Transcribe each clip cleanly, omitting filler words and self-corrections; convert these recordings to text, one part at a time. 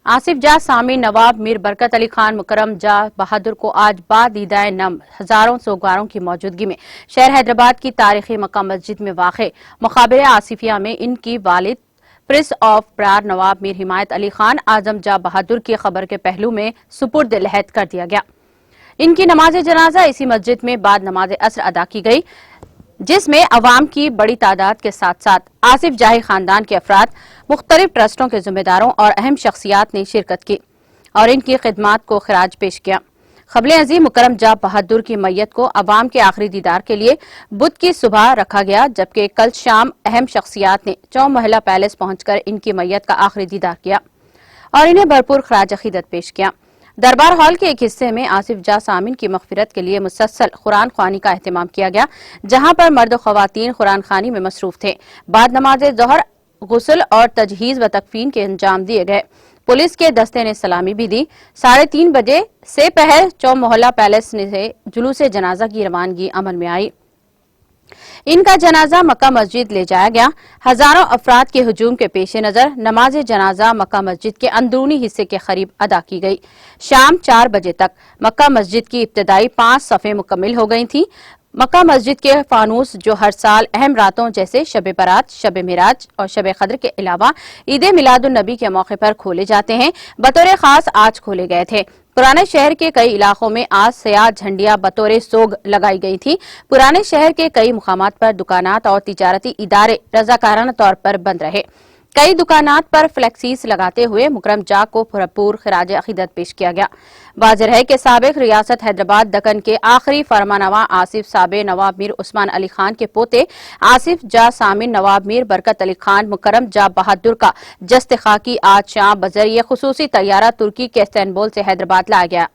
आसिफ जा सामी नवाब मीर बरकत अली खान मुकरम जा बहादुर को आज बाद ईदाए नम हजारों सोगवारों की मौजूदगी में शहर हैदराबाद की तारीखी मक्का मस्जिद में वाक़े मुक़ाबले आसिफिया में इनकी वालिद प्रिंस ऑफ प्रार नवाब मीर हिमायत अली खान आजम जा बहादुर की खबर के पहलू में सुपुर्द लहद कर दिया गया। इनकी नमाज जनाजा इसी मस्जिद में बाद नमाज असर अदा की गई, जिसमें अवाम की बड़ी तादाद के साथ साथ आसिफ जाही खानदान के अफराद, मुख्तलिफ ट्रस्टों के जिम्मेदारों और अहम शख्सियात ने शिरकत की और इनकी खिदमात को खराज पेश किया। क़ब्ल अज़ीम मुकरम जा बहादुर की मैयत को अवाम के आखिरी दीदार के लिए बुध की सुबह रखा गया, जबकि कल शाम अहम शख्सियात ने चौमहला पैलेस पहुंचकर इनकी मैयत का आखिरी दीदार किया और इन्हें भरपूर खराज अकीदत पेश किया। दरबार हॉल के एक हिस्से में आसिफ जा सामिन की मग़फ़िरत के लिए मुसलसल कुरान ख़्वानी का एहतमाम किया गया, जहां पर मर्द व ख़वातीन कुरान ख़्वानी में मसरूफ थे। बाद नमाज ज़ोहर गुस्ल और तजहीज़ व तकफ़ीन के अंजाम दिए गए। पुलिस के दस्ते ने सलामी भी दी। 3:30 बजे से पहर चौमोहल्ला पैलेस से जुलूस जनाजा की रवानगी अमल में आई। इनका जनाजा मक्का मस्जिद ले जाया गया। हजारों अफराद के हुजूम के पेश नजर नमाज जनाजा मक्का मस्जिद के अंदरूनी हिस्से के करीब अदा की गई। शाम 4 बजे तक मक्का मस्जिद की इब्तदाई 5 सफ़े मुकम्मिल हो गई थी। मक्का मस्जिद के फानूस, जो हर साल अहम रातों जैसे शब बारात, शब मिराज और शब कद्र के अलावा ईद मिलादुन नबी के मौके पर खोले जाते हैं, बतौर खास आज खोले गए थे। पुराने शहर के कई इलाकों में आज सयाह झंडियां बतौर सोग लगाई गई थी। पुराने शहर के कई मुकामात पर दुकानात और तिजारती इदारे रजाकाराना तौर पर बंद रहे। कई दुकानात पर फ्लेक्सीज लगाते हुए मुकरम जा को भरपूर खराज अकीदत पेश किया गया। वाज़ेह है कि साबिक रियासत हैदराबाद दक्कन के आखिरी फरमानवा आसिफ साबे नवाब मीर उस्मान अली खान के पोते आसिफ जा सामिन नवाब मीर बरकत अली खान मुकरम जा बहादुर का जस्त खाकी आज शाम बजरिए खुसूसी तैयारा तुर्की के इस्तांबुल से हैदराबाद लाया गया।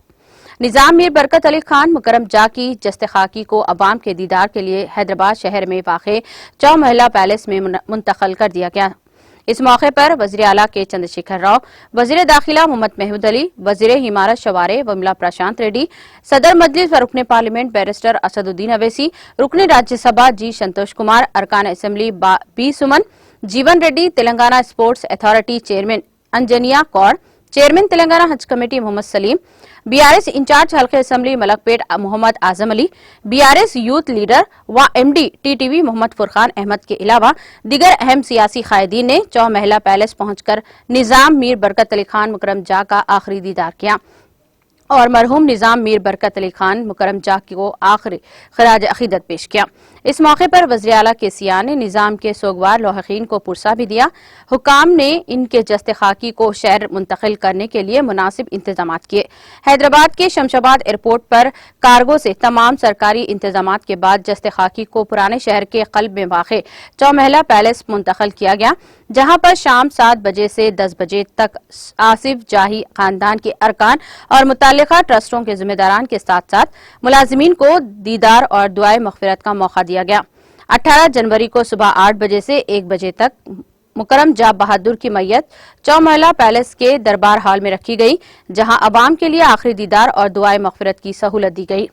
निजाम मीर बरकत अली खान मुकरम जा की जस्त खाकी को अवाम के दीदार के लिए हैदराबाद शहर में वाक़े चौमहला पैलेस में मुंतकिल कर दिया गया। इस मौके पर वज़ीर आला के चंद्रशेखर राव, वज़ीर दाखिला मोहम्मद महमूद अली, वज़ीर हिमारत शवारे वमिला प्रशांत रेड्डी, सदर मजलिस व रुकन पार्लियामेंट बैरिस्टर असदुद्दीन अवैसी, रुकन राज्यसभा जी संतोष कुमार, अरकान assembly B Suman, Jeevan Reddy, Telangana sports authority chairman Anjaniya Kaur, chairman Telangana Haj committee Mohammed Saleem, BRS in-charge हल्के assembly Malakpet Mohammed Azam Ali, BRS youth leader व एमडी टीटीवी मोहम्मद फुरकान अहमद के अलावा दीगर अहम सियासी कायदीन ने चौमहला पैलेस पहुंचकर निजाम मीर बरकत अली खान मुकरम जा का आखिरी दीदार किया और मरहूम निजाम मीर बरकत अली खान मुकरम जा को आखिरी खराज अकीदत पेश किया। इस मौके पर वज़ीर आला के सिया ने निजाम के सोगवार लोहकीन को पुरसा भी दिया। हुकाम ने इनके जस्त खाकी को शहर मुंतकिल करने के लिए मुनासिब इंतजाम किए। हैदराबाद के शमशाबाद एयरपोर्ट पर कार्गो से तमाम सरकारी इंतजाम के बाद जस्त खाकी को पुराने शहर के कल्ब में वाक़े चौमहला पैलेस मुंतकिल किया गया, जहां पर शाम 7 बजे से 10 बजे तक आसिफ जाही खानदान के अरकान और मुताल्लिका ट्रस्टों के जिम्मेदारान के साथ साथ मुलाजिमीन को दीदार और दुआए मग़फ़िरत का मौका दिया गया। 18 जनवरी को सुबह 8 बजे से 1 बजे तक मुकरम जा बहादुर की मैयत चौमहला पैलेस के दरबार हॉल में रखी गई, जहां अवाम के लिए आखिरी दीदार और दुआए मग़फ़िरत की सहूलत दी गई।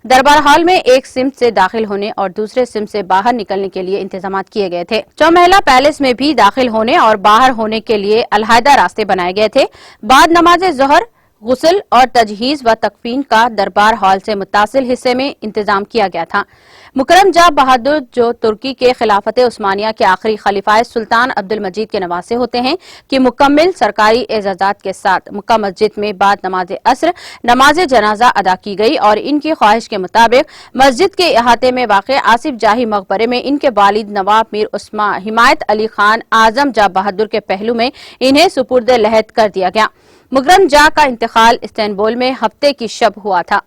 दरबार हॉल में एक सिमत से दाखिल होने और दूसरे सिमत से बाहर निकलने के लिए इंतजाम किए गए थे। चौमहला पैलेस में भी दाखिल होने और बाहर होने के लिए अलहदा रास्ते बनाए गए थे। बाद नमाज ज़ोहर गुस्ल और तजहीज़ व तकफ़ीन का दरबार हॉल से मुत्तासिल हिस्से में इंतजाम किया गया था। मुकरम जा बहादुर, जो तुर्की के खिलाफत उस्मानिया के आखिरी खलीफा सुल्तान अब्दुल मजीद के नवासे होते हैं, कि मुकम्मल सरकारी एजाज़ात के साथ मक्का मस्जिद में बाद नमाज असर नमाज जनाजा अदा की गई और इनकी ख्वाहिश के मुताबिक मस्जिद के अहाते में वाक़े आसिफ जाही मकबरे में इनके वालिद नवाब मीर उस्मान हिमायत अली खान आजम जा बहादुर के पहलू में इन्हें सुपुर्द लहद कर दिया गया। मुकरम जा का इंतकाल इस्तांबुल में हफ्ते की शब हुआ था।